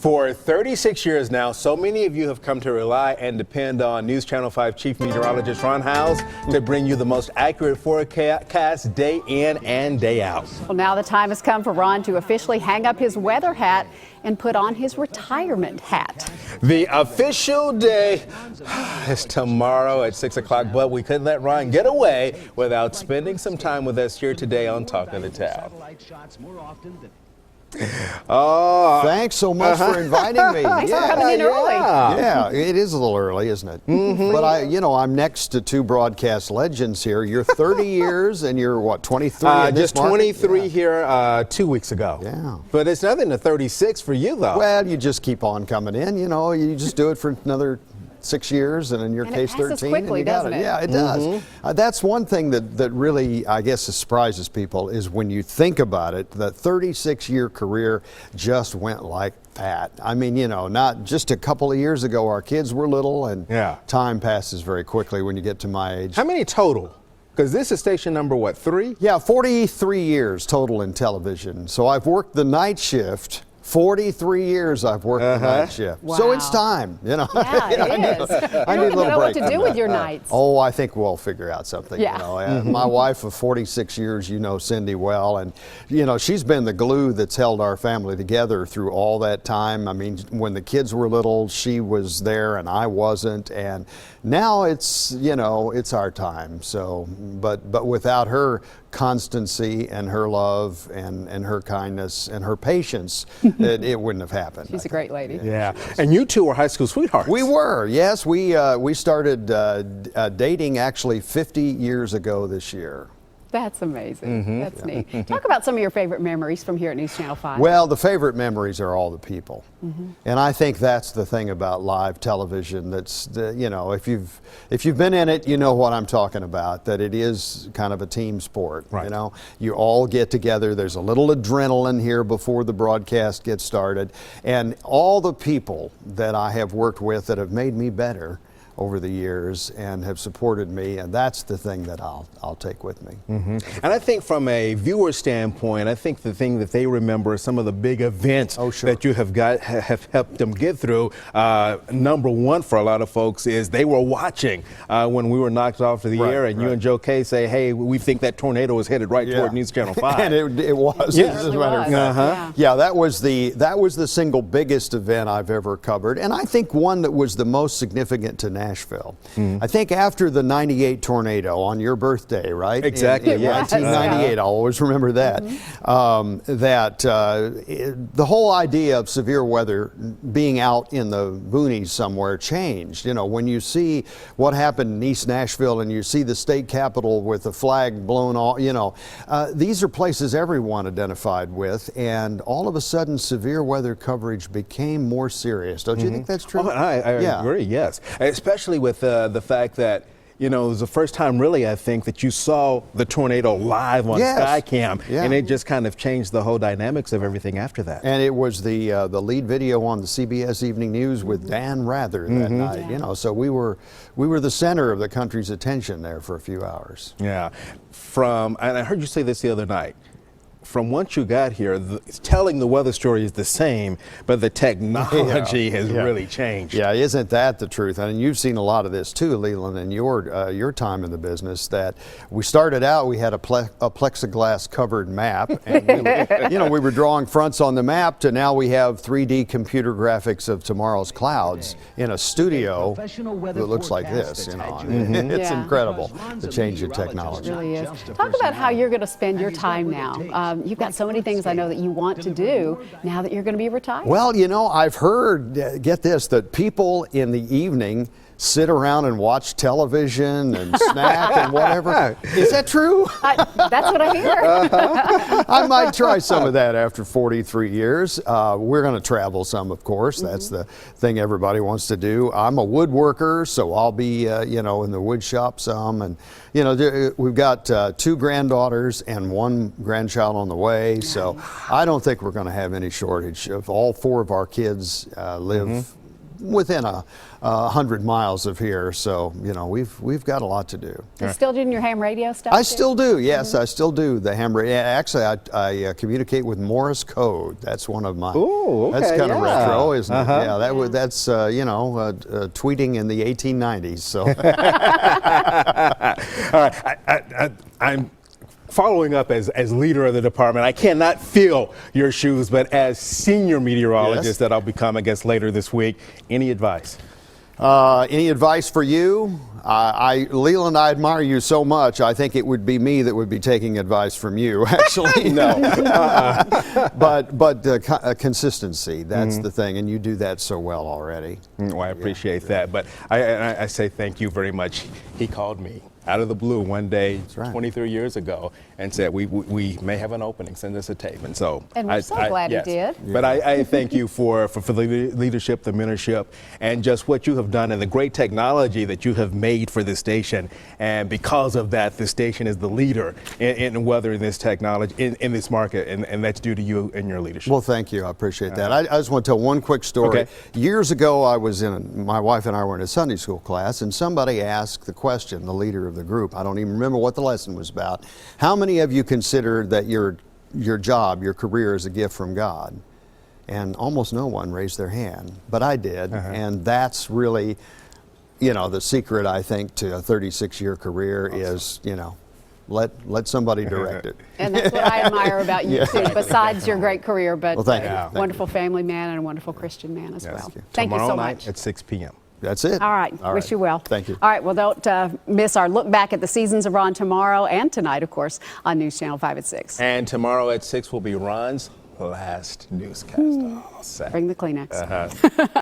For 36 years now, so many of you have come to rely and depend on News Channel 5 Chief Meteorologist Ron Howes to bring you the most accurate forecast day in and day out. Well, now the time has come for Ron to officially hang up his weather hat and put on his retirement hat. The official day is tomorrow at 6 o'clock, but we couldn't let Ron get away without spending some time with us here today on Talk of the Town. Oh, thanks so much for inviting me. Thanks for coming in early. Yeah, it is a little early, isn't it? But I'm next to two broadcast legends here. You're 30 years, and you're what, 23? Just 23 here 2 weeks ago. Yeah. But it's nothing to 36 for you, though. Well, you just keep on coming in. You just do it for another 6 years, and in your case, 13. Quickly, and you got doesn't it? Yeah, it does. That's one thing that really, I guess, surprises people is when you think about it, the 36-year career just went like that. I mean, not just a couple of years ago, our kids were little, and time passes very quickly when you get to my age. How many total? Because this is station number, what, 3? Yeah, 43 years total in television. So I've worked the night shift. 43 years I've worked the night shift. Wow. So it's time, Yeah, it is. I need a little know break. what to do with your nights. Oh, I think we'll figure out something. Yeah. My wife of 46 years, Cindy well, and she's been the glue that's held our family together through all that time. I mean, when the kids were little, she was there and I wasn't, and now it's it's our time. So, but without her constancy and her love and her kindness and her patience, it wouldn't have happened. She's a great lady. Yeah. And you two were high school sweethearts. We were, yes. We started dating actually 50 years ago this year. That's amazing. That's neat. Talk about some of your favorite memories from here at News Channel 5. Well, the favorite memories are all the people. And I think that's the thing about live television. That's, if you've been in it, you know what I'm talking about, that it is kind of a team sport. Right. You all get together. There's a little adrenaline here before the broadcast gets started. And all the people that I have worked with that have made me better over the years and have supported me, and that's the thing that I'll take with me. And I think from a viewer standpoint, I think the thing that they remember is some of the big events that you have helped them get through. Number one for a lot of folks is they were watching when we were knocked off of the air, and you and Joe Kay say, hey, we think that tornado was headed right toward News Channel 5. And it was. Yeah. As a matter of fact. Yeah, that was the single biggest event I've ever covered, and I think one that was the most significant to Nashville. I think after the '98 tornado on your birthday, right? Exactly. In 1998, I'll always remember that. The whole idea of severe weather being out in the boonies somewhere changed. When you see what happened in East Nashville and you see the state capitol with the flag blown off, these are places everyone identified with, and all of a sudden severe weather coverage became more serious. Don't you think that's true? Oh, I agree, yes. Especially with the fact that it was the first time really, I think, that you saw the tornado live on Skycam, and it just kind of changed the whole dynamics of everything after that. And it was the lead video on the CBS Evening News with Dan Rather that night, so we were the center of the country's attention there for a few hours. Yeah. And I heard you say this the other night. From once you got here, telling the weather story is the same, but the technology has really changed. Yeah, isn't that the truth? And you've seen a lot of this too, Leland, in your time in the business. That we started out, we had a plexiglass covered map, and we were drawing fronts on the map. To now we have 3D computer graphics of tomorrow's clouds in a studio that looks like this. It's incredible the change in technology. It really is. Talk about how you're going to spend your time now. You've got so many things I know that you want to do now that you're going to be retired. Well, I've heard, get this, that people in the evening sit around and watch television and snack and whatever. Is that true? That's what I hear. I might try some of that after 43 years. We're going to travel some, of course. That's the thing everybody wants to do. I'm a woodworker, so I'll be, in the wood shop some. And, we've got 2 granddaughters and 1 grandchild on the way. So I don't think we're going to have any shortage. If all 4 of our kids live within 100 miles of here. So we've got a lot to do. You still doing your ham radio stuff? I too? still do. Yes, I still do the ham radio. Actually, I communicate with Morse code. That's one of my. Ooh, okay, that's kind of yeah. retro, isn't it? Yeah, that's tweeting in the 1890s. So. All right, I'm following up as leader of the department. I cannot fill your shoes, but as senior meteorologist Yes. that I'll become, I guess, later this week, any advice? Any advice for you? Leland, I admire you so much. I think it would be me that would be taking advice from you, actually. No. But consistency, that's the thing, and you do that so well already. Well, I appreciate that, but I say thank you very much. He called me out of the blue one day, right. 23 years ago, and said, we may have an opening, send us a tape. And so And we're so glad he did. But I thank you for the leadership, the mentorship, and just what you have done and the great technology that you have made for this station. And because of that, the station is the leader in weathering this technology, in this market, and that's due to you and your leadership. Well, thank you. I appreciate that. I just want to tell one quick story. Okay. Years ago, my wife and I were in a Sunday school class, and somebody asked the question, the leader of the group, I don't even remember what the lesson was about, how many of you consider that your job, your career is a gift from God? And almost no one raised their hand, but I did. And that's really, the secret, I think, to a 36-year career is, let somebody direct it. And that's what I admire about you, too, besides your great career, but Well, thank you. Thank you. wonderful family man and a wonderful Christian man as well. you. Thank you Tomorrow so night much. at 6 p.m. That's it. All right. Wish you well. Thank you. All right. Well, don't miss our look back at the seasons of Ron tomorrow and tonight, of course, on News Channel 5 at 6. And tomorrow at 6 will be Ron's last newscast. Oh, sad. Bring the Kleenex.